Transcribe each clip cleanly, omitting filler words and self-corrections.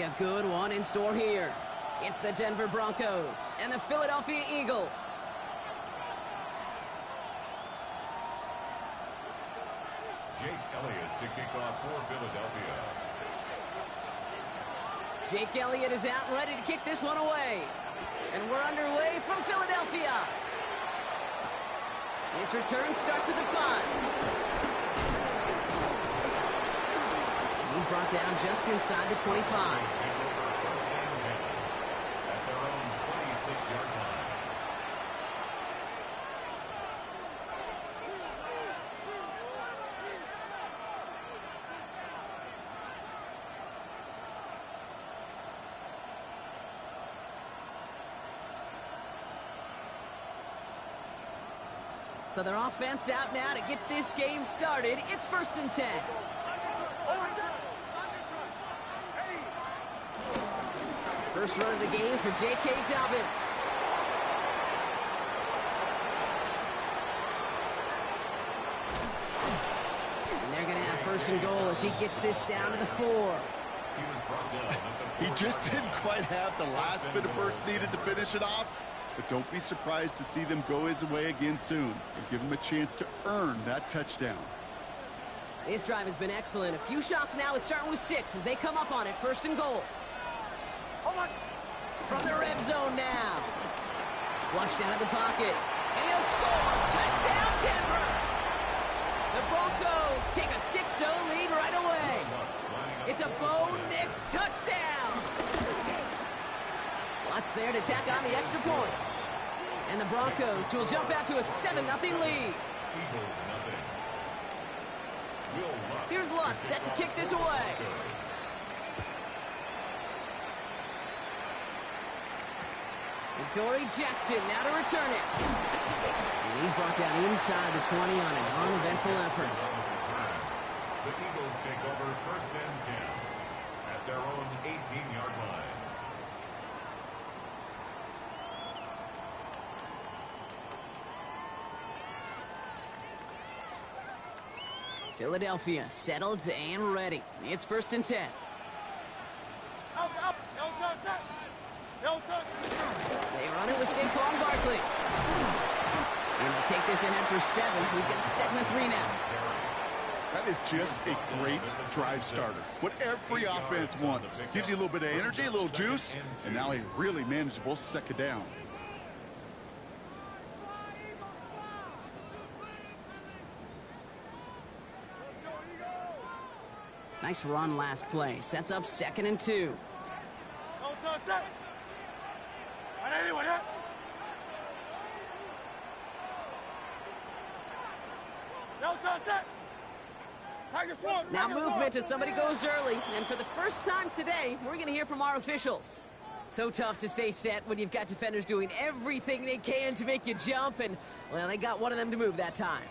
a good one in store here. It's the Denver Broncos and the Philadelphia Eagles. Jake Elliott to kick off for Philadelphia. Jake Elliott is out and ready to kick this one away. And we're underway from Philadelphia. His return starts at the 5. He's brought down just inside the 25. At their own 26-yard line. So their offense out now to get this game started. It's 1st and 10. First run of the game for J.K. Dobbins. And they're going to have 1st and goal as he gets this down to the 4. He just didn't quite have the last bit of burst needed to finish it off. But don't be surprised to see them go his way again soon and give him a chance to earn that touchdown. This drive has been excellent. A few shots now. It's starting with 6 as they come up on it. 1st and goal. From the red zone now. Flushed out of the pocket. And he'll score. Touchdown, Denver. The Broncos take a 6-0 lead right away. It's a Bo Nix touchdown. Watts there to tack on the extra point. And the Broncos will jump out to a 7-0 lead. Here's Lutz set to kick this away. And Torrey Jackson now to return it. And he's brought down inside the 20 on an uneventful effort. The Eagles take over 1st and 10 at their own 18-yard line. Philadelphia settled and ready. It's 1st and 10. They run it with Saquon Barkley. And they'll take this ahead for 7. We've got 2nd and 3 now. That is just a great drive starter. What every offense wants. Gives you a little bit of energy, a little juice, and now a really manageable 2nd down. Nice run last play. Sets up 2nd and 2. Now movement as somebody goes early. And for the first time today, we're going to hear from our officials. So tough to stay set when you've got defenders doing everything they can to make you jump. And, well, they got one of them to move that time.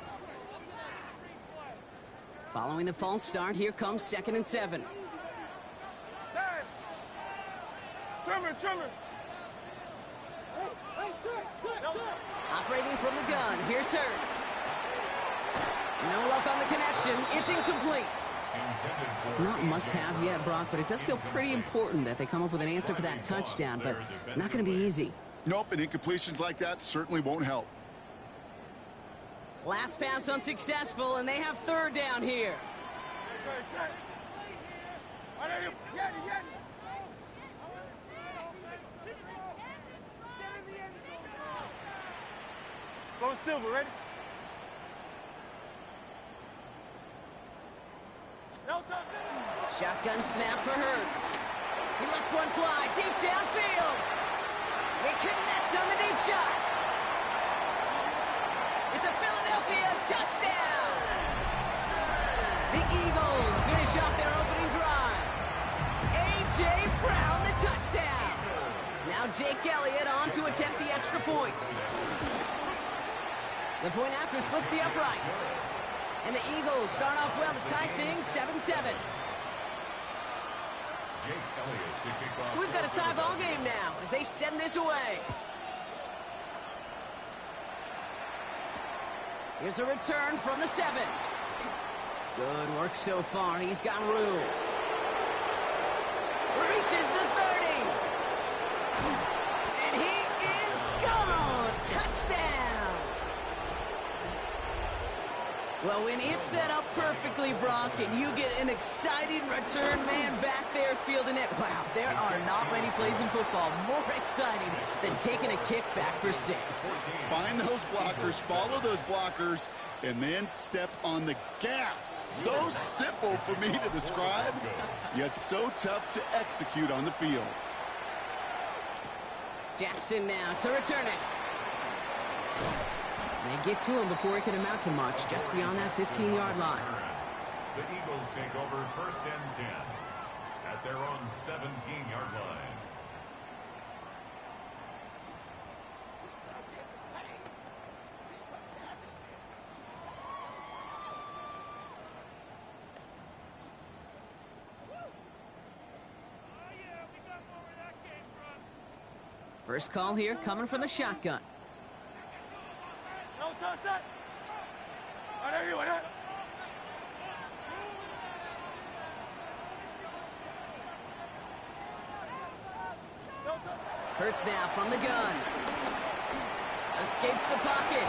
Following the false start, here comes 2nd and 7. Operating from the gun, here's Hurts. No luck on the connection, it's incomplete. Not must-have yet, Brock, but it does feel pretty important that they come up with an answer for that touchdown, but not going to be easy. Nope, and incompletions like that certainly won't help. Last pass unsuccessful, and they have 3rd down here. Go Silver, ready? Shotgun snap for Hurts. He lets one fly deep downfield. They connect on the deep shot. It's a Philadelphia touchdown. The Eagles finish off their opening drive. A.J. Brown, the touchdown. Now Jake Elliott on to attempt the extra point. The point after splits the uprights. And the Eagles start off well to tie things 7-7. So we've got a tie ball game now as they send this away. Here's a return from the 7. Good work so far. He's got room. Reaches Well, when it's set up perfectly, Brock, and you get an exciting return man back there fielding it, wow, there are not many plays in football more exciting than taking a kick back for 6. Find those blockers, follow those blockers, and then step on the gas. So simple for me to describe, yet so tough to execute on the field. Jackson now to return it. They get to him before it can amount to much, just beyond that 15-yard line. The Eagles take over 1st and 10 at their own 17-yard line. First call here coming from the shotgun. Hurts now from the gun. Escapes the pocket.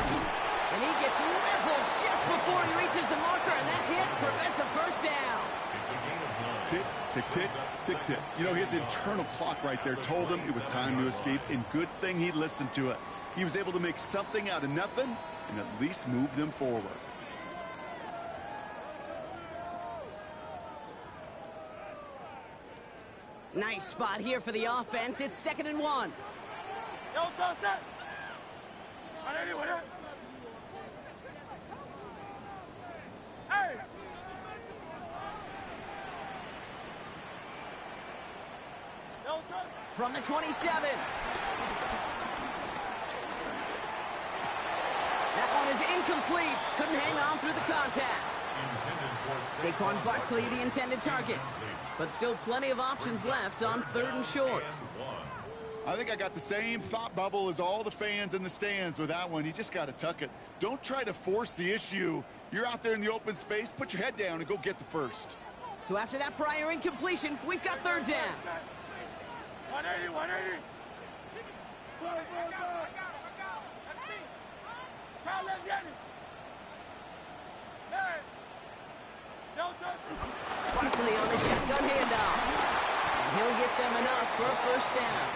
And he gets leveled just before he reaches the marker, and that hit prevents a first down. It's a gain of 9. Tick, tick, tick, tick, tick. You know, his internal clock right there told him it was time to escape, and good thing he listened to it. He was able to make something out of nothing and at least move them forward. Nice spot here for the offense. It's 2nd and 1. From the 27. That one is incomplete. Couldn't hang on through the contact. Saquon Barkley, the intended target. But still plenty of options left on 3rd and short. I think I got the same thought bubble as all the fans in the stands with that one. You just got to tuck it. Don't try to force the issue. You're out there in the open space. Put your head down and go get the first. So after that prior incompletion, we've got 3rd down. 180, 180. Barkley on the shotgun handoff. And he'll get them enough for a first down.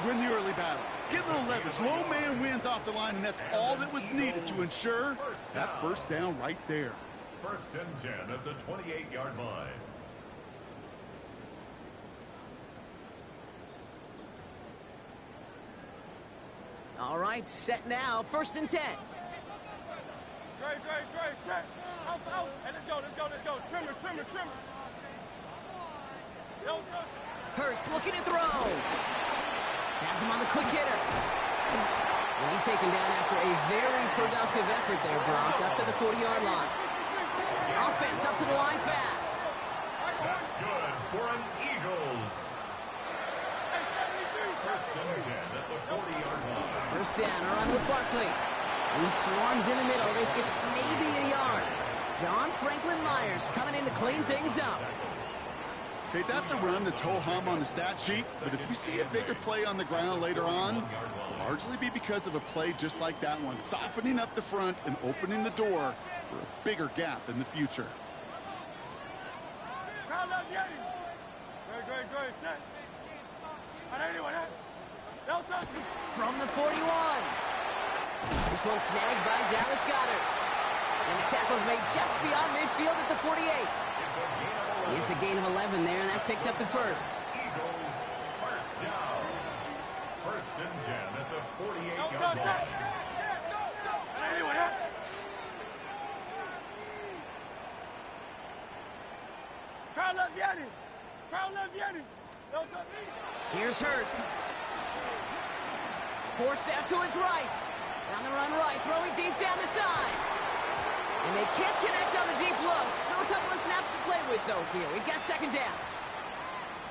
Win the early battle. Get a little leverage. Low man wins off the line, and that's all that was needed to ensure that first down right there. 1st and 10 at the 28-yard line. All right, set now. 1st and 10. Great. Out. Hey, let's go. Trimmer. Hurts looking to throw. Has him on the quick hitter. And he's taken down after a very productive effort there, Brock, up to the 40-yard line. Offense up to the line fast. That's good for an Eagles. 1st and 10 at the 40-yard line. First down, around with Barkley. He swarms in the middle. This gets maybe a yard. John Franklin Myers coming in to clean things up. Okay, that's a run that's ho-hum on the stat sheet, but if you see a bigger play on the ground later on, it'll largely be because of a play just like that one, softening up the front and opening the door for a bigger gap in the future. From the 41. This one snagged by Dallas Goedert. And the tackle's made just beyond midfield at the 48. It's a gain of 11 there, and that picks up the first. Eagles first down. 1st and 10 at the 48-yard line. Here's Hurts. Forced out to his right. Down the run right, throwing deep down the side. And they can't connect on the deep look. Still a couple of snaps to play with, though, here. We've got 2nd down.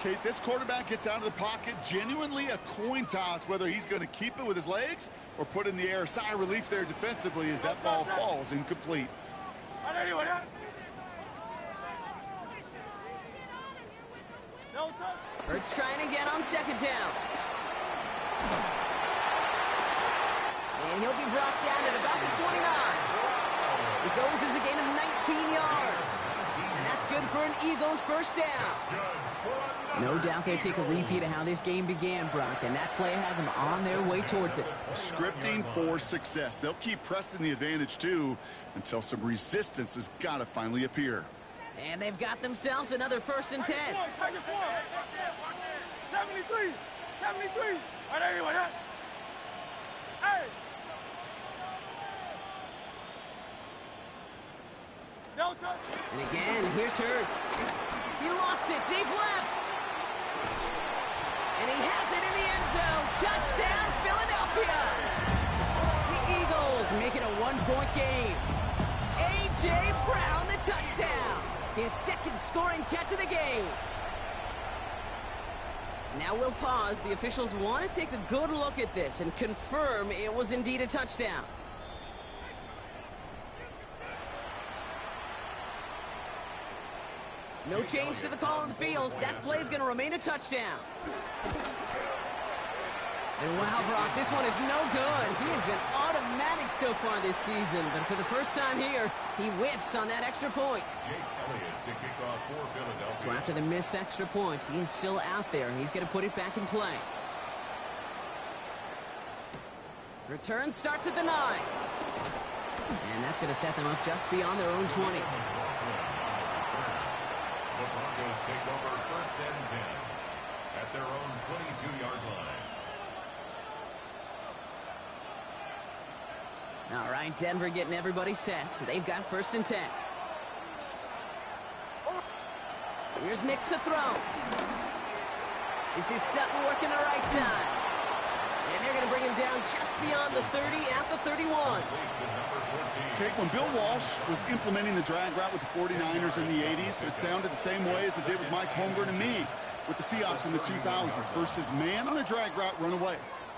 Kate, this quarterback gets out of the pocket, genuinely a coin toss, whether he's going to keep it with his legs or put in the air. Sigh of relief there defensively as that ball falls incomplete. Hurts trying again on 2nd down. And he'll be brought down at about the 29. It goes as a gain of 19 yards. And that's good for an Eagles first down. No doubt they take a repeat of how this game began, Brock, and that play has them on their way towards it. Scripting for success. They'll keep pressing the advantage, too, until some resistance has got to finally appear. And they've got themselves another 1st and 10. 73! 73! 180, Hey! No touch! And again, here's Hurts. He lofts it deep left. And he has it in the end zone. Touchdown, Philadelphia. The Eagles make it a 1-point game. A.J. Brown, the touchdown. His 2nd scoring catch of the game. Now we'll pause. The officials want to take a good look at this and confirm it was indeed a touchdown. No change to the call on the field. That play is going to remain a touchdown. And wow, Brock, this one is no good. He has been automatic so far this season, but for the first time here, he whiffs on that extra point. Jake Elliott to kick off for Philadelphia. So after the missed extra point, he is still out there, and he's going to put it back in play. Return starts at the 9. And that's going to set them up just beyond their own 20. The Broncos take over 1st and 10 at their own 22-yard line. All right, Denver getting everybody set. So they've got 1st and 10. Here's Nix to throw. This is Sutton working the right side. And they're going to bring him down just beyond the 30 at the 31. Okay, when Bill Walsh was implementing the drag route with the 49ers in the 80s, it sounded the same way as it did with Mike Holmgren and me with the Seahawks in the 2000s. First is man on a drag route, run away.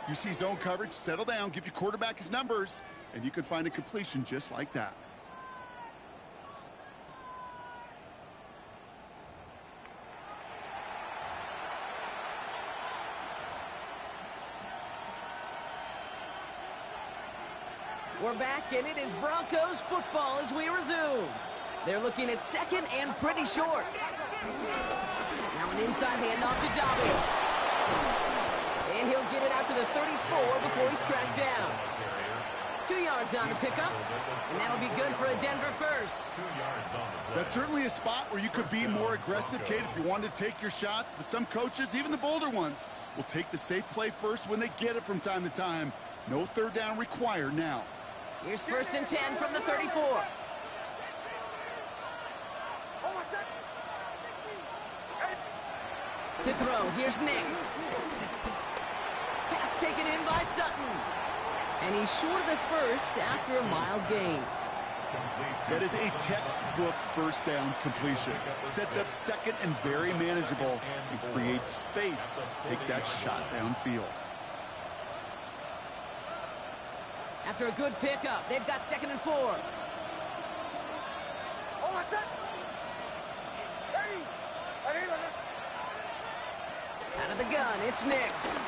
You see zone coverage, settle down, give your quarterback his numbers, and you could find a completion just like that. We're back, and it is Broncos football as we resume. They're looking at 2nd and pretty short. Now an inside handoff to Dobbins. And he'll get it out to the 34 before he's tracked down. 2 yards on the pickup, and that'll be good for a Denver first. 2 yards on the play. That's certainly a spot where you could be more aggressive, Kate, if you wanted to take your shots. But some coaches, even the bolder ones, will take the safe play first when they get it from time to time. No 3rd down required now. Here's 1st and 10 from the 34. To throw, here's Nix. Pass taken in by Sutton. And he's short of the 1st after a mild gain. That is a textbook 1st down completion. Sets up 2nd and very manageable and creates space to take that shot downfield. After a good pickup, they've got 2nd and 4. Out of the gun, it's Nix.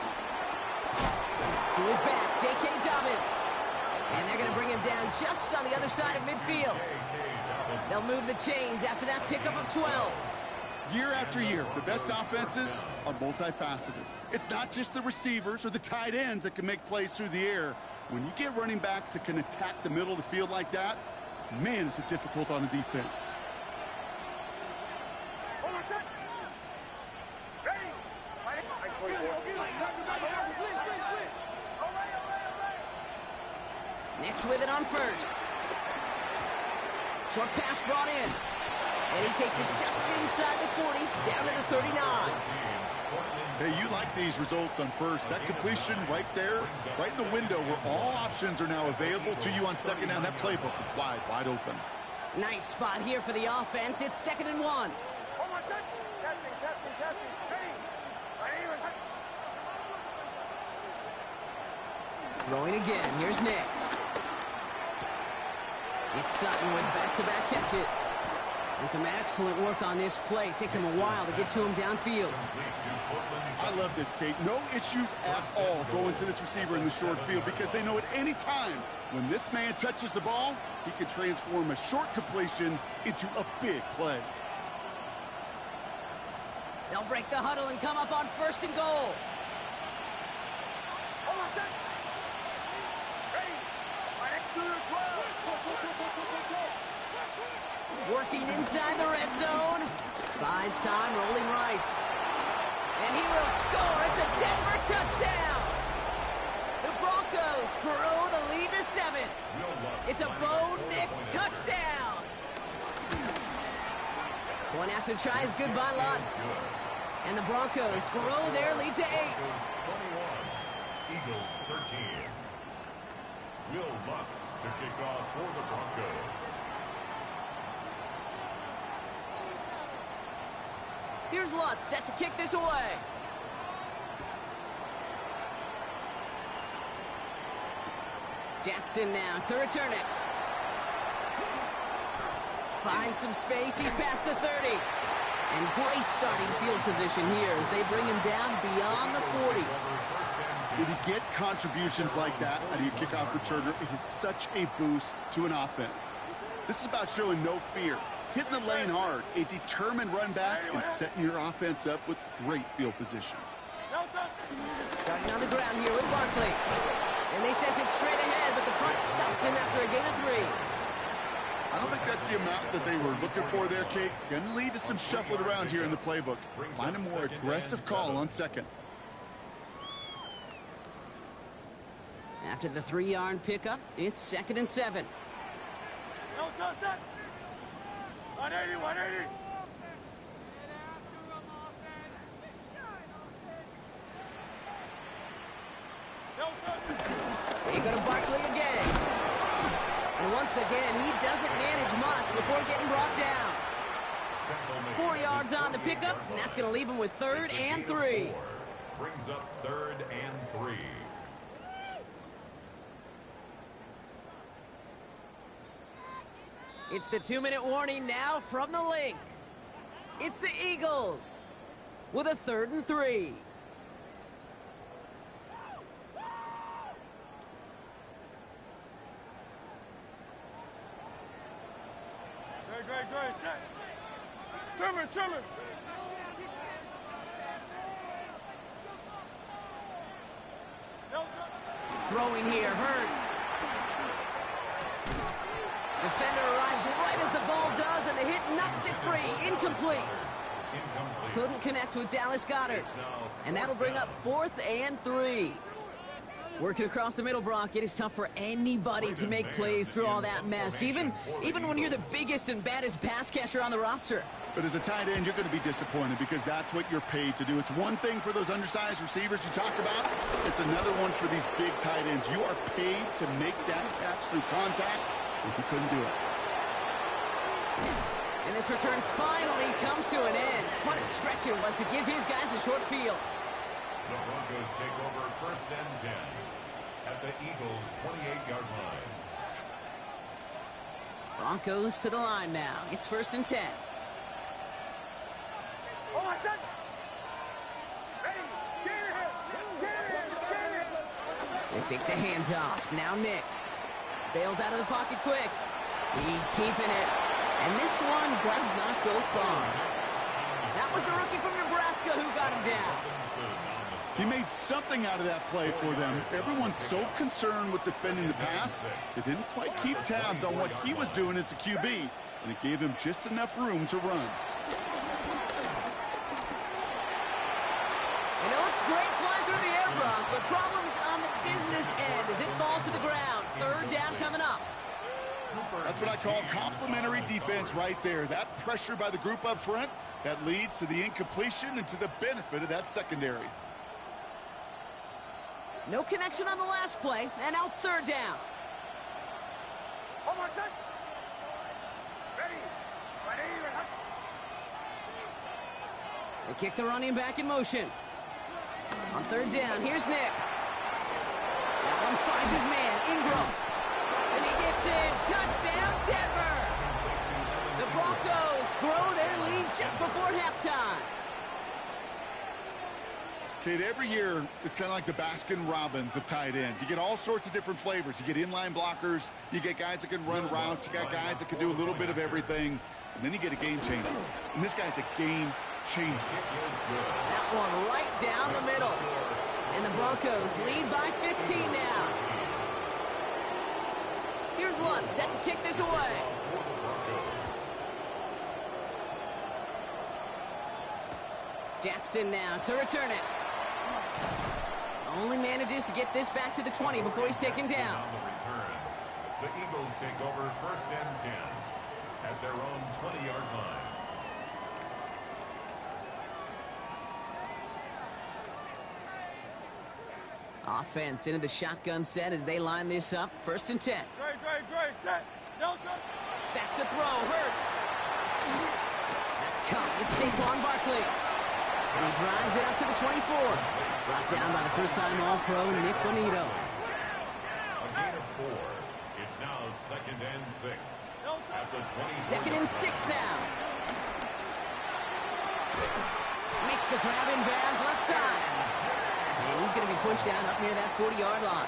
To his back, J.K. Dobbins. And they're going to bring him down just on the other side of midfield. They'll move the chains after that pickup of 12. Year after year, the best offenses are multifaceted. It's not just the receivers or the tight ends that can make plays through the air. When you get running backs that can attack the middle of the field like that, man, is it difficult on the defense. Nix with it on 1st. Short pass brought in. And he takes it just inside the 40, down to the 39. Hey, you like these results on 1st. That completion right there, right in the window where all options are now available to you on 2nd down. That playbook is wide open. Nice spot here for the offense. It's 2nd and 1. Throwing again. Here's Nix. It's Sutton with back-to-back catches. And some excellent work on this play. It takes him a while to get to him downfield. I love love this, Kate. No issues at all going to this receiver in the short field because they know at any time when this man touches the ball, he can transform a short completion into a big play. They'll break the huddle and come up on 1st and goal. Hold on, set. Ready. Right to the 12. Working inside the red zone. Buys time, rolling right. And he will score. It's a Denver touchdown. The Broncos grow the lead to 7. It's a Bo Nix touchdown. One after tries good by Lutz. And the Broncos grow their lead to 8. 21, Eagles 13. Will Lutz to kick off for the Broncos. Here's Lutz set to kick this away. Jackson now to return it. Finds some space. He's past the 30. And great starting field position here as they bring him down beyond the 40. When you get contributions like that out of your kickoff returner, it is such a boost to an offense. This is about showing no fear, hitting the lane hard, a determined run back, and setting your offense up with great field position. Starting on the ground here with Barkley. And they sent it straight ahead, but the front stops him after a gain of 3. I don't think that's the amount that they were looking for there, Kate. Going to lead to some shuffling around here in the playbook. Find a more aggressive call on 2nd. After the 3-yard pickup, it's 2nd and 7. No touch that. 180, 180. No touch. They go to Barkley again. And once again, he doesn't manage much before getting brought down. 4 yards on the pickup, and that's going to leave him with 3rd and 3. Brings up 3rd and 3. It's the 2-minute warning now from the link. It's the Eagles with a 3rd and 3. Great, set. Trimmer. No touch. Throwing here hurts. Defender arrives right as the ball does, and the hit knocks it free. Incomplete. Couldn't connect with Dallas Goedert. And that'll bring up 4th and 3. Working across the middle, Brock, it is tough for anybody to make plays through all that mess, even when you're the biggest and baddest pass catcher on the roster. But as a tight end, you're going to be disappointed because that's what you're paid to do. It's one thing for those undersized receivers you talk about. It's another one for these big tight ends. You are paid to make that catch through contact, and he couldn't do it. And this return finally comes to an end. What a stretch it was to give his guys a short field. The Broncos take over 1st and 10 at the Eagles' 28-yard line. Broncos to the line now. It's 1st and 10. Oh, I said. Ready. Get it. They fake the handoff. Now Nix. Bails out of the pocket quick. He's keeping it. And this one does not go far. That was the rookie from Nebraska who got him down. He made something out of that play for them. Everyone's so concerned with defending the pass, they didn't quite keep tabs on what he was doing as a QB, and it gave him just enough room to run. And it looks great flying through the air, Brock, but problems on the business end as it falls to the ground. 3rd down coming up. That's what I call complimentary defense right there. That pressure by the group up front, that leads to the incompletion and to the benefit of that secondary. No connection on the last play, and now it's 3rd down. Hold on, set. Ready. 180. They kick the running back in motion. On 3rd down, here's Nix. That one finds his man, Ingram. And he gets in. Touchdown, Denver. The Broncos grow their lead just before halftime. Kate, every year, it's kind of like the Baskin-Robbins of tight ends. You get all sorts of different flavors. You get inline blockers. You get guys that can run routes. You got guys that can do a little bit of everything. And then you get a game changer. And this guy's a game changer. That one right down the middle. And the Broncos lead by 15 now. Here's Lutz set to kick this away. Jackson now to return it. Only manages to get this back to the 20 before he's taken down. The Eagles take over 1st and 10 at their own 20-yard line. Offense into the shotgun set as they line this up. 1st and 10. Great, set. Back to throw, Hurts. That's caught with Saquon Barkley. And he drives it up to the 24. Brought down by the first-time All-Pro, Nick Bonito. A gain of 4. It's now 2nd and 6 at the 20. 2nd and 6 now. Makes the grab in bounds left side. And he's going to be pushed down up near that 40-yard line.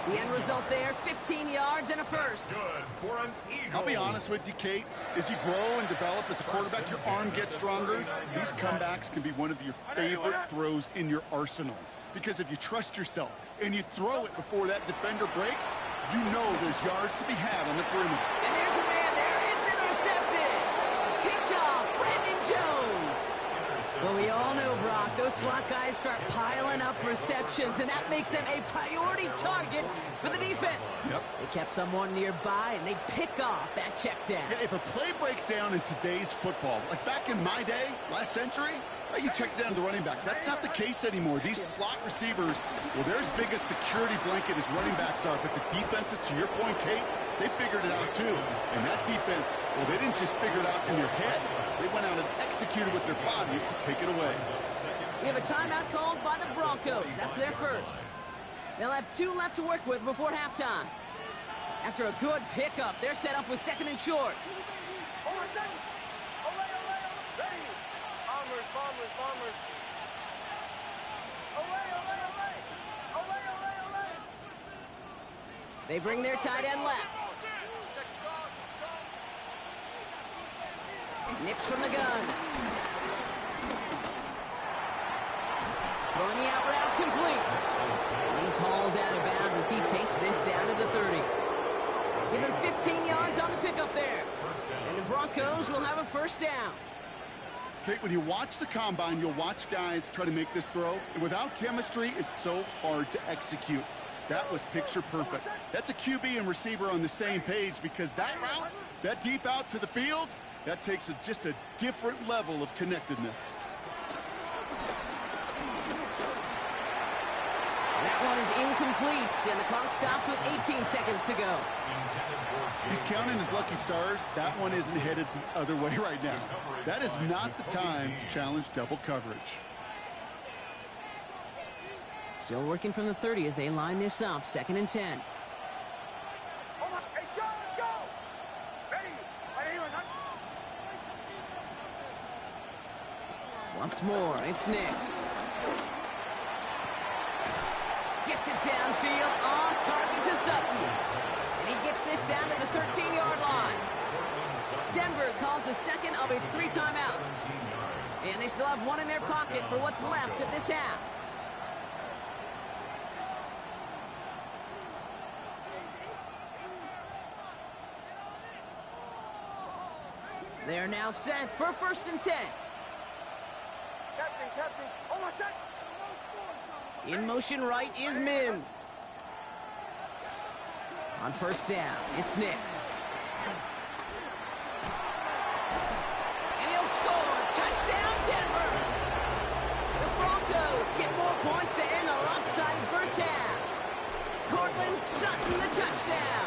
The end result there, 15 yards and a first. Good for an Eagle. I'll be honest with you, Kate. As you grow and develop as a quarterback, your arm gets stronger. These comebacks can be one of your favorite throws in your arsenal. Because if you trust yourself and you throw it before that defender breaks, you know there's yards to be had on the perimeter. And there's a man there. It's intercepted. Picked off Brandon Jones. Well, we all know, Brock, those slot guys start piling up receptions, and that makes them a priority target for the defense. Yep. They kept someone nearby, and they pick off that check down. Yeah, if a play breaks down in today's football, like back in my day, last century, you check down the running back. That's not the case anymore. These slot receivers, well, they're as big a security blanket as running backs are, but the defenses, to your point, Kate, they figured it out too. And that defense, well, they didn't just figure it out in their head. They went out and executed with their bodies to take it away. We have a timeout called by the Broncos. That's their first. They'll have 2 left to work with before halftime. After a good pickup, they're set up with 2nd and short. Ready. Bombers. Away. They bring their tight end left. Nix from the gun. Throwing the out route complete. And he's hauled out of bounds as he takes this down to the 30. Give him 15 yards on the pickup there. And the Broncos will have a first down. Kate, when you watch the combine, you'll watch guys try to make this throw. And without chemistry, it's so hard to execute. That was picture perfect. That's a QB and receiver on the same page because that route, that deep out to the field, that takes just a different level of connectedness. That one is incomplete, and the clock stops with 18 seconds to go. He's counting his lucky stars. That one isn't headed the other way right now. That is not the time to challenge double coverage. Still working from the 30 as they line this up, 2nd and 10. Hey, Sean, let's go. Ready. Once more, it's Nix. Gets it downfield, on target to Sutton. And he gets this down to the 13-yard line. Denver calls the second of its 3 timeouts. And they still have 1 in their pocket for what's left of this half. They are now set for 1st and 10. Captain. On my set. In motion right is Mims. On 1st down, it's Nix. And he'll score. Touchdown, Denver. The Broncos get more points to end the lopsided first half. Cortland Sutton, the touchdown.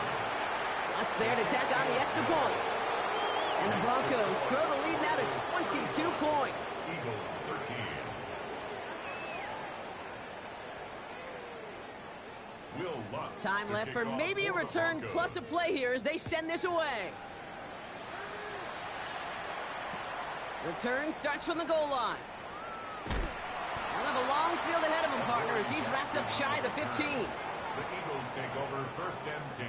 That's there to tack on the extra point. And the Broncos grow the lead now to 22 points. Eagles 13. Will Lutz Time to left kick for off maybe a for the return Broncos. plus a play here as they send this away. Return starts from the goal line. They'll have a long just up shy of the 15. The Eagles take over first and 10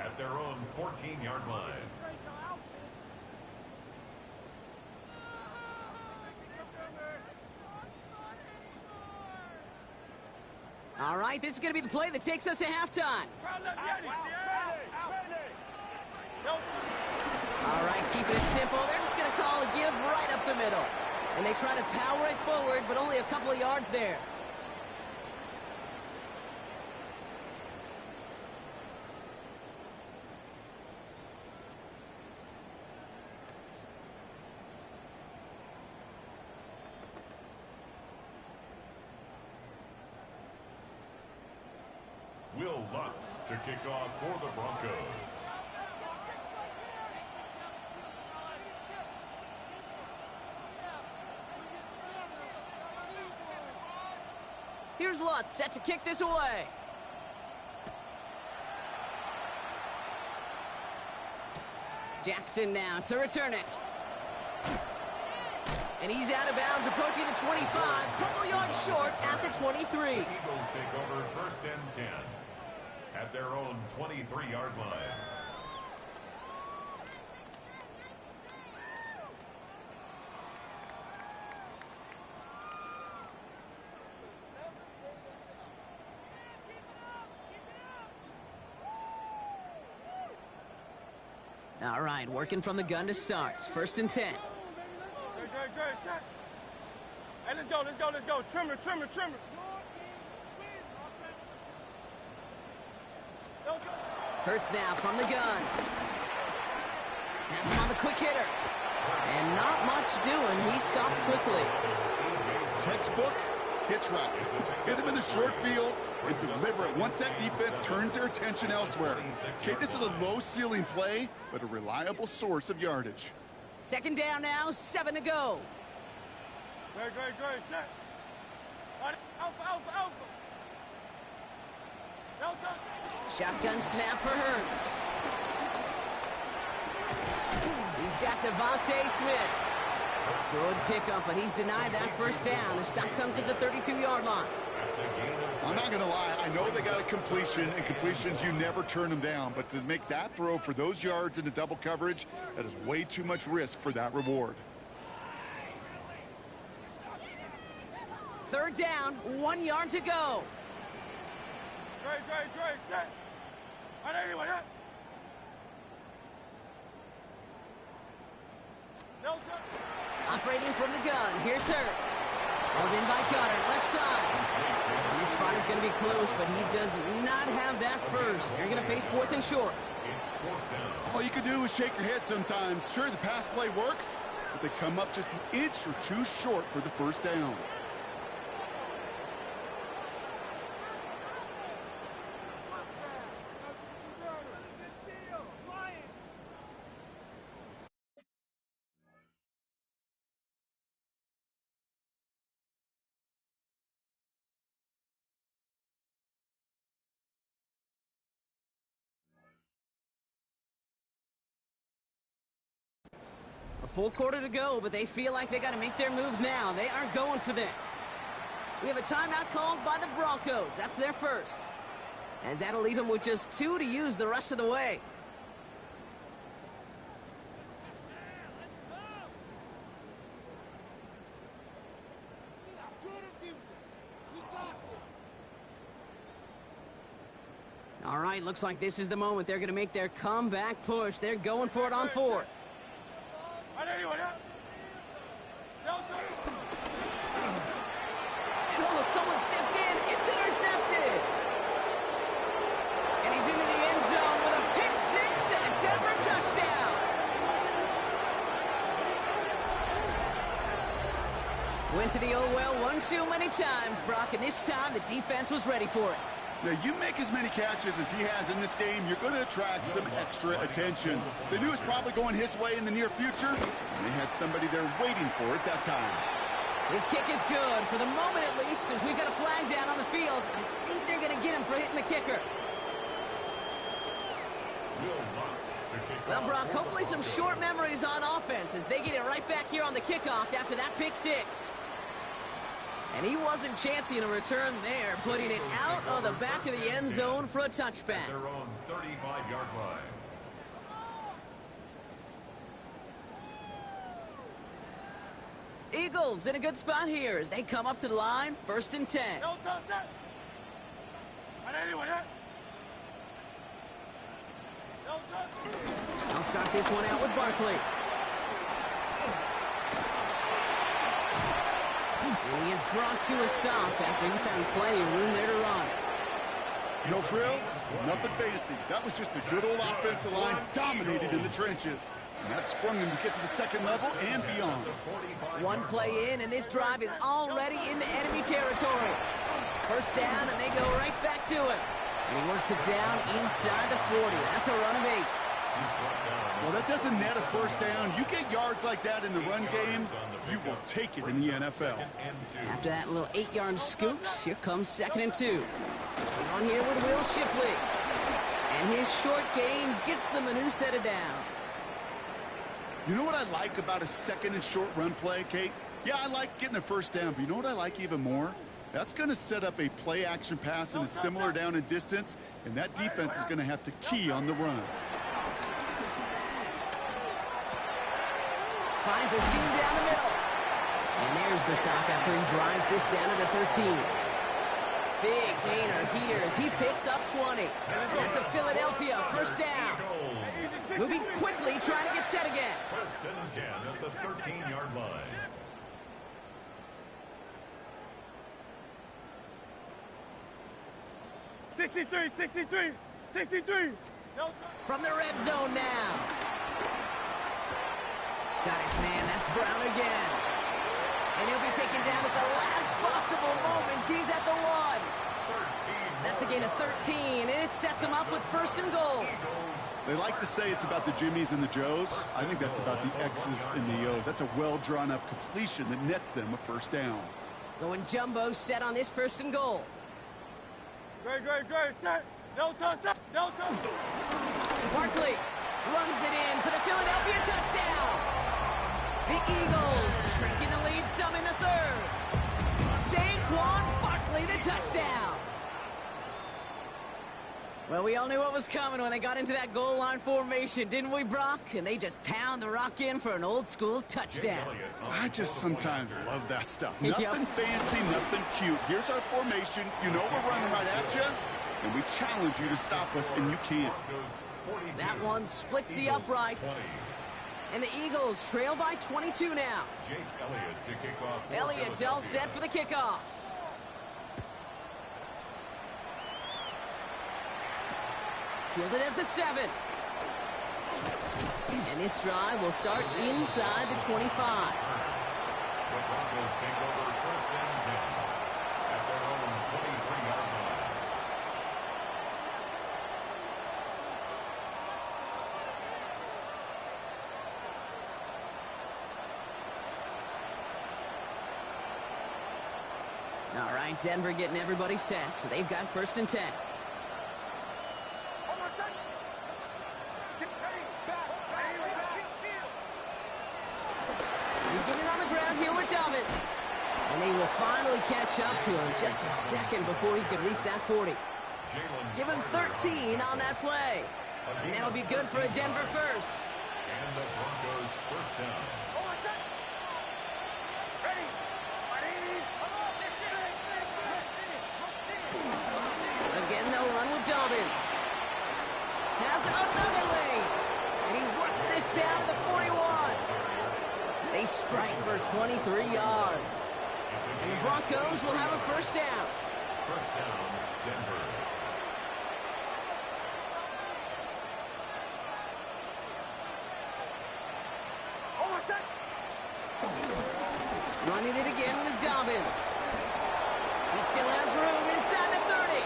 at their own 14-yard line. All right, this is going to be the play that takes us to halftime. All right, keeping it simple. They're just going to call a give right up the middle. And they try to power it forward, but only a couple of yards there. Will Lutz to kick off for the Broncos. Here's Lutz set to kick this away. Jackson now to return it. And he's out of bounds, approaching the 25, couple yards short at the 23. The Eagles take over first and 10 at their own 23-yard line. All right, working from the gun to start. First and 10. Hey, let's go. Trimmer. Hurts now from the gun. Has him on the quick hitter. And not much doing. He stopped quickly. Textbook hitch route. Just hit him in the short field and deliver it once that defense turns their attention elsewhere. Okay, this is a low-ceiling play, but a reliable source of yardage. Second down now, 7 to go. Great. Set. Alpha. Shotgun snap for Hurts. He's got Devontae Smith. Good pickup, but he's denied that first down. The stop comes at the 32-yard line. I'm not going to lie. I know they got a completion, and completions, you never turn them down. But to make that throw for those yards into double coverage, that is way too much risk for that reward. Third down, 1 yard to go. Great. Set. Anyway, Operating from the gun, here's Hurts. Hauled in by Goddard, left side. And this spot is going to be close, but he does not have that first. They're going to face fourth and short. All you can do is shake your head sometimes. Sure, the pass play works, but they come up just an inch or two short for the first down. Full quarter to go, but they feel like they got to make their move now. They are going for this. We have a timeout called by the Broncos. That's their first. As that'll leave them with just 2 to use the rest of the way. All right, looks like this is the moment they're going to make their comeback push. They're going for it on fourth. And someone stepped in. It's intercepted. And he's into the end zone with a pick six and a Denver touchdown. Went to the oh well one too many times, Brock, and this time the defense was ready for it. Now, you make as many catches as he has in this game, you're going to attract some extra attention. They knew it was probably going his way in the near future, and they had somebody there waiting for it that time. His kick is good, for the moment at least, as we've got a flag down on the field. I think they're going to get him for hitting the kicker. Well, Brock, hopefully some short memories on offense as they get it right back here on the kickoff after that pick six. And he wasn't chancing a return there, putting it out of the back of the end zone for a touchback. At their own 35-yard line. Eagles in a good spot here as they come up to the line, 1st and 10. I'll start this one out with Barkley. And he is brought to a stop after he found plenty of room there to run. No frills, nothing fancy. That was just a good old offensive line dominated in the trenches. And that sprung him to get to the second level and beyond. One play in, and this drive is already into enemy territory. 1st down, and they go right back to him. And he works it down inside the 40. That's a run of 8. Well, that doesn't net a 1st down. You get yards like that in the run game, you will take it in the NFL. After that little 8-yard scoop, here comes 2nd and 2. On here with Will Shipley. And his short gain gets them a new set of downs. You know what I like about a 2nd and short run play, Kate? Yeah, I like getting a 1st down, but you know what I like even more? That's going to set up a play-action pass in a similar down and distance, and that defense is going to have to key on the run. Finds a seam down the middle. And there's the stop after he drives this down to the 13. Big gainer here as he picks up 20. And that's a Philadelphia 1st down. Moving quickly, trying to get set again. 1st and 10 at the 13-yard line. From the red zone now. Got his man, that's Brown again. And he'll be taken down at the last possible moment. He's at the 1. That's a gain of 13, and it sets him up with 1st and goal. They like to say it's about the Jimmies and the Joes. I think that's about the X's and the O's. That's a well-drawn-up completion that nets them a 1st down. Going jumbo set on this 1st and goal. Great, set. No touch. Barkley runs it in for the Philadelphia touchdown. The Eagles shrinking the lead some in the 3rd. Saquon Barkley, the touchdown. Well, we all knew what was coming when they got into that goal line formation, didn't we, Brock? And they just pound the rock in for an old-school touchdown. I just sometimes love that stuff. Nothing fancy, nothing cute. Here's our formation. You know we're running right at you, and we challenge you to stop us, and you can't. That one splits the uprights. And the Eagles trail by 22 now. Jake Elliott to kick off. Elliott's all set for the kickoff. Fielded at the 7. And this drive will start inside the 25. The Broncos take over 1st and 10 at their own 23-yard line. All right, Denver getting everybody set, so they've got 1st and 10. And they will finally catch up to him just a second before he could reach that 40. Give him 13 on that play. And that'll be good for a Denver 1st. And the Broncos 1st down. Again, they'll run with Dobbins. Has another lane. And he works this down to the 41. They strike for 23 yards. And the Broncos will have a 1st down. 1st down, Denver. Running it again with Dobbins. He still has room inside the 30.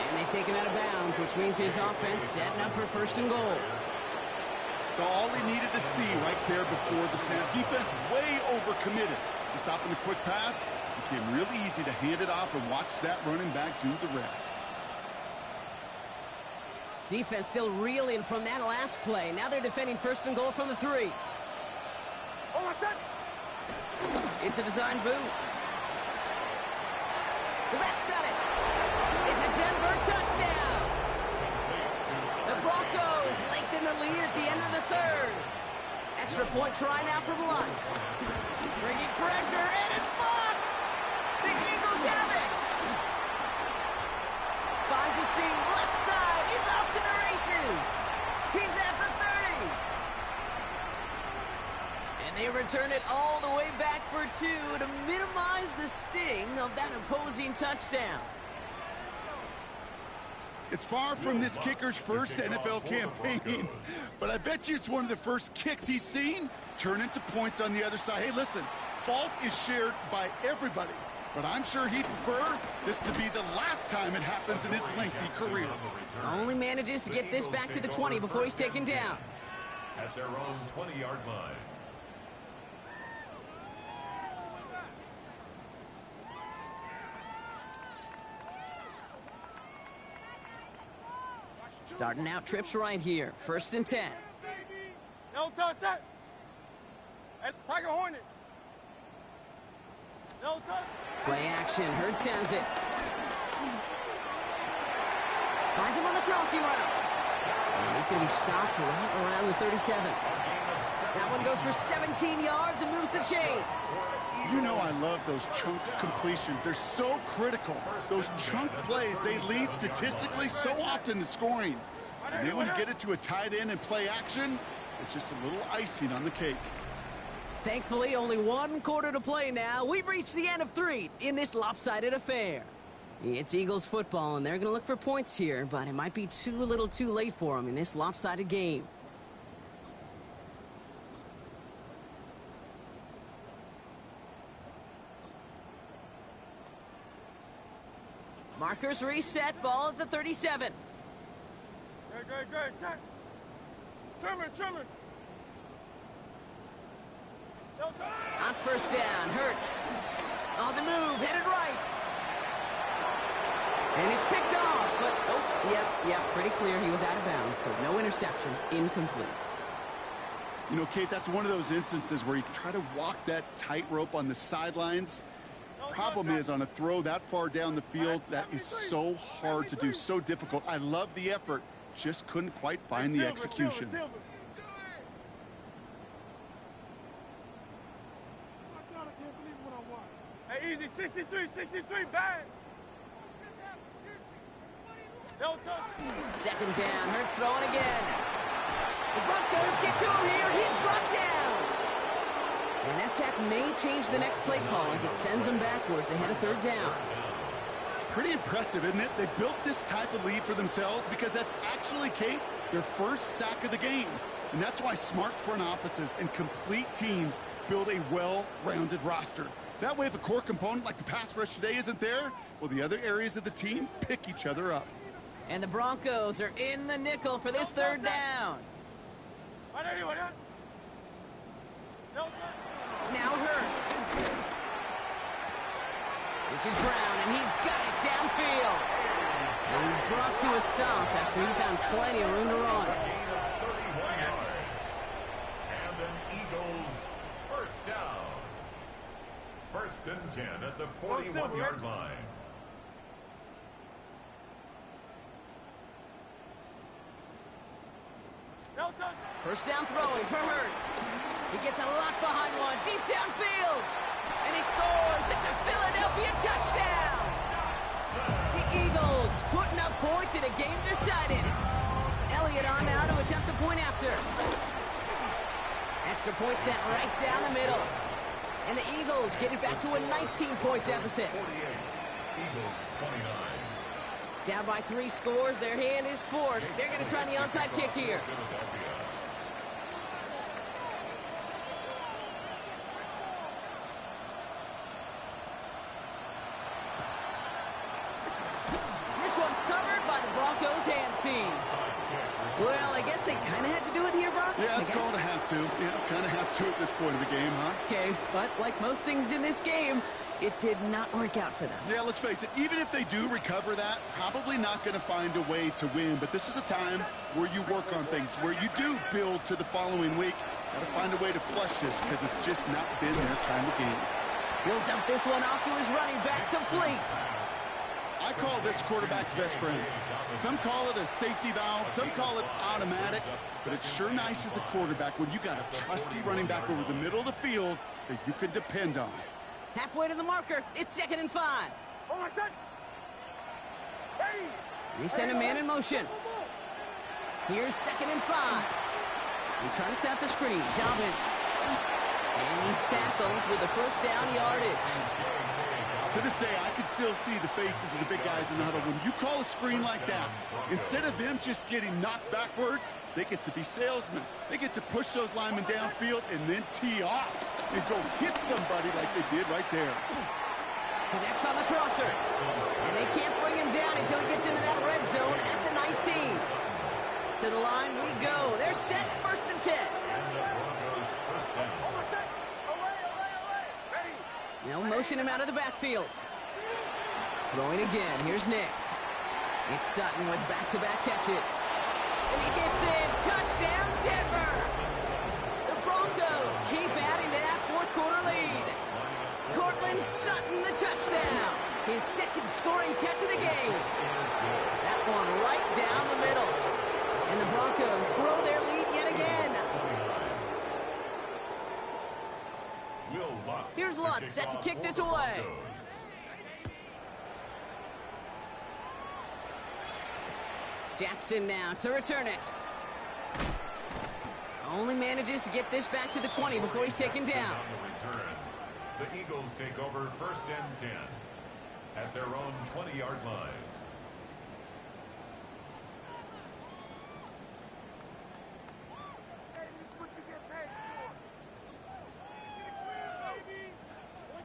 And they take him out of bounds, which means his offense setting up for 1st and goal. So all he needed to see right there before the snap. Defense way overcommitted to stopping the quick pass. It became really easy to hand it off and watch that running back do the rest. Defense still reeling from that last play. Now they're defending 1st and goal from the 3. It's a design boot. The bat's got it. It's a Denver touchdown. The Broncos lengthen the lead at the end of the third. Extra point try now from Lutz. Bringing pressure, and it's blocked. The Eagles have it. Finds a seam, left side. He's off to the races. He's at the 30. And they return it all the way back for two to minimize the sting of that opposing touchdown. It's far from this kicker's first NFL campaign, but I bet you it's one of the first kicks he's seen turn into points on the other side. Hey, listen, fault is shared by everybody, but I'm sure he'd prefer this to be the last time it happens in his lengthy career. Only manages to get this back to the 20 before he's taken down. At their own 20-yard line. Starting out trips right here. 1st and 10. No touch that. Tiger Hornet. No touch. Play action. Hurts has it. Finds him on the crossing route. And he's going to be stopped right around the 37. That one goes for 17 yards and moves the chains. You know I love those chunk completions. They're so critical. Those chunk plays, they lead statistically so often to scoring. And then when you get it to a tight end and play action, it's just a little icing on the cake. Thankfully, only 1 quarter to play now. We've reached the end of 3 in this lopsided affair. It's Eagles football, and they're going to look for points here, but it might be a little too late for them in this lopsided game. Markers reset, ball at the 37. Good. Trimmer. No touch. On 1st down, Hurts. On the move, headed right. And it's picked off, but, yep, pretty clear he was out of bounds, so no interception, incomplete. You know, Kate, that's one of those instances where you try to walk that tightrope on the sidelines. Problem is, on a throw that far down the field, that is so hard to do, so difficult. I love the effort, just couldn't quite find the execution. Hey, easy, 63, bang. No touch. 2nd down, Hurts throwing again. The Broncos get to him here, he's brought down. And that sack may change the next play call as it sends them backwards ahead of 3rd down. It's pretty impressive, isn't it? They built this type of lead for themselves because that's actually, Kate, their first sack of the game. And that's why smart front offices and complete teams build a well-rounded roster. That way, if a core component like the pass rush today isn't there, well, the other areas of the team pick each other up. And the Broncos are in the nickel for this 3rd down. Now Hurts. This is Brown, and he's got it downfield. And he's brought to a stop after he found plenty of room to run. Gain of 31 yards. And an Eagles 1st down. 1st and 10 at the 41-yard line. No touch. 1st down throwing for Hurts. He gets a lock behind one, deep downfield. And he scores. It's a Philadelphia touchdown. The Eagles putting up points in a game decided. Elliott on now to attempt a point after. Extra point sent right down the middle. And the Eagles get it back to a 19-point deficit. 48. Eagles 29. Down by 3 scores, their hand is forced. They're going to try the onside kick here. This one's covered by the Broncos hand teams. Well, I guess they kind of had to do it here, Brock. Yeah, it's going to have to. Yeah, kind of have to at this point of the game, huh? Okay, but like most things in this game, it did not work out for them. Yeah, let's face it, even if they do recover that, probably not going to find a way to win. But this is a time where you work on things, where you do build to the following week. Got to find a way to flush this because it's just not been their kind of game. He'll dump this one off to his running back, complete. I call this quarterback's best friend. Some call it a safety valve, some call it automatic, but it's sure nice as a quarterback when you got a trusty running back over the middle of the field that you can depend on. Halfway to the marker. It's 2nd and 5. They send a man in motion. Here's 2nd and 5. They try to set up the screen. Dobbins. And he's tackled with the first down yardage. To this day, I can still see the faces of the big guys in the huddle. When you call a screen like that, instead of them just getting knocked backwards, they get to be salesmen. They get to push those linemen downfield and then tee off and go hit somebody like they did right there. Connects on the crosser. And they can't bring him down until he gets into that red zone at the 19. To the line we go. They're set, 1st and 10. They'll motion him out of the backfield. Throwing again. Here's Nix. It's Sutton with back-to-back catches. And he gets in. Touchdown, Denver! The Broncos keep adding to that fourth-quarter lead. Cortland Sutton, the touchdown. His 2nd scoring catch of the game. That one right down the middle. And the Broncos grow their lead yet again. Here's Lutz set to kick this away. Jackson now to return it. Only manages to get this back to the 20 before he's taken down. The Eagles take over 1st and 10 at their own 20-yard line.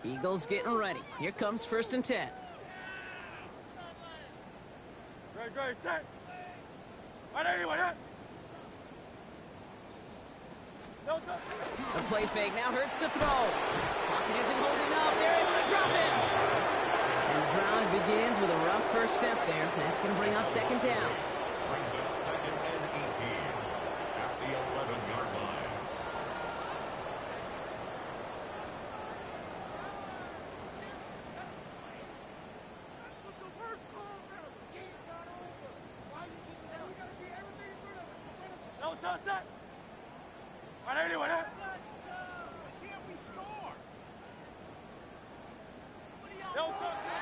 Eagles getting ready. Here comes 1st and 10. Great, set. The play fake now hurts to throw. Pocket isn't holding up. They're able to drop him. And the drive begins with a rough first step there. That's going to bring up 2nd down. Brings up 2nd and 18 at the 11-yard line.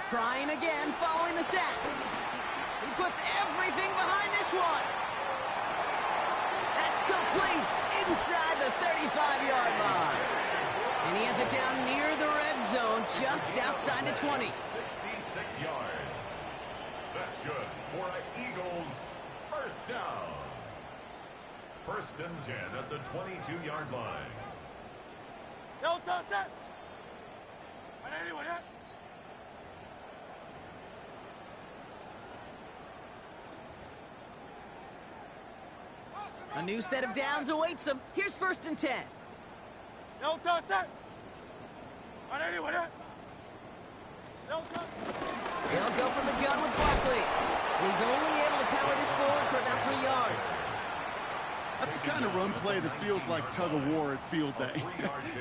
Trying again, following the sack. He puts everything behind this one. That's complete inside the 35-yard line. And he has it down near the red zone, just outside the 20. 66 yards. That's good for an Eagles first down. 1st and 10 at the 22-yard line. A new set of downs awaits him. Here's 1st and 10. They'll go from the gun with Barkley. He's only able to power this forward for about 3 yards. That's the kind of run play that feels like tug-of-war at field day.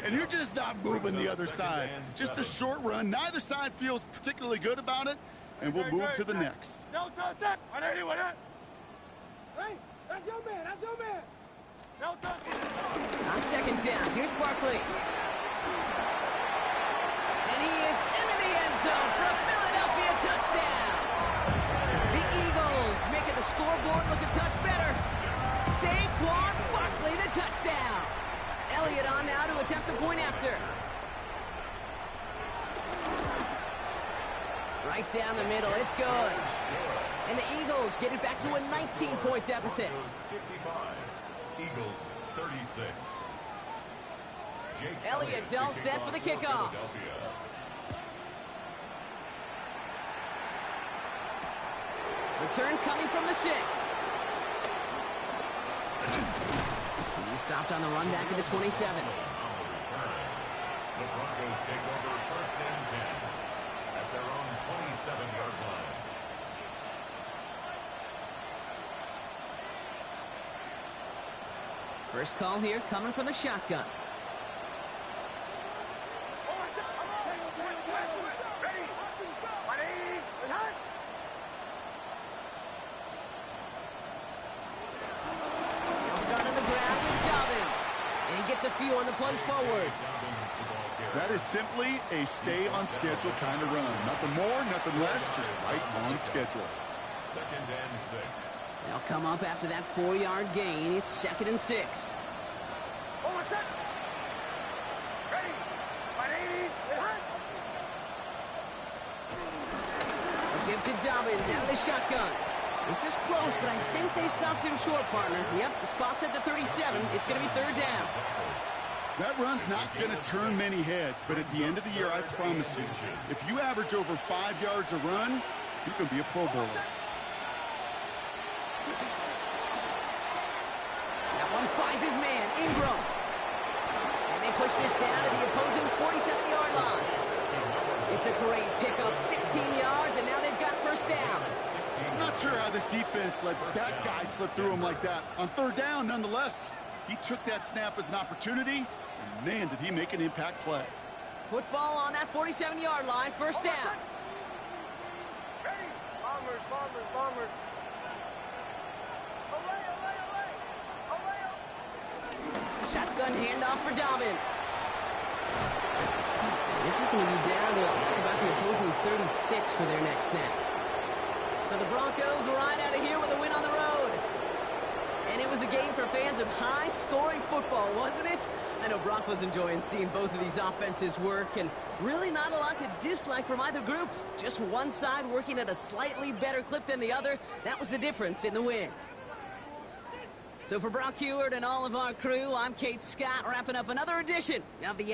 And you're just not moving the other side. Just a short run. Neither side feels particularly good about it, and we'll move to the next. That's your man. On 2nd down, here's Barkley. And he is into the end zone for a Philadelphia touchdown. The Eagles making the scoreboard look a touch better. Saquon Barkley, the touchdown. Elliott on now to attempt the point after. Right down the middle, it's good. And the Eagles get it back to a 19-point deficit. 55. Eagles 36. Jake Elliott's all set for the kickoff. Return coming from the 6. And he's stopped on the run back at the 27. The Broncos take over 1st and 10 at their own 27-yard line. First call here coming from the shotgun. a few on the plunge forward. That is simply a stay-on-schedule kind of run. Nothing more, nothing less, just right on schedule. 2nd and 6. They'll come up after that 4-yard gain. It's 2nd and 6. Hold on, set. Ready. 180. A give to Dobbins out of the shotgun. This is close, but I think they stopped him short, partner. Yep, the spot's at the 37. It's going to be 3rd down. That run's not going to turn many heads, but at the end of the year, I promise you, if you average over 5 yards a run, you can be a Pro Bowler. That one finds his man, Ingram. And they push this down to the opposing 47-yard line. It's a great pickup, 16 yards, and now they've got 1st down. I'm not sure how this defense let that guy slip through him like that. On 3rd down, nonetheless, he took that snap as an opportunity, and man, did he make an impact play. Football on that 47-yard line, 1st down. Ready. Bombers, bombers, bombers. Away, away, away. Away. Shotgun handoff for Dobbins. This is going to be down to about the opposing 36 for their next snap. So the Broncos right out of here with a win on the road. And it was a game for fans of high-scoring football, wasn't it? I know Brock was enjoying seeing both of these offenses work, and really not a lot to dislike from either group. Just one side working at a slightly better clip than the other. That was the difference in the win. So for Brock Huard and all of our crew, I'm Kate Scott, wrapping up another edition of the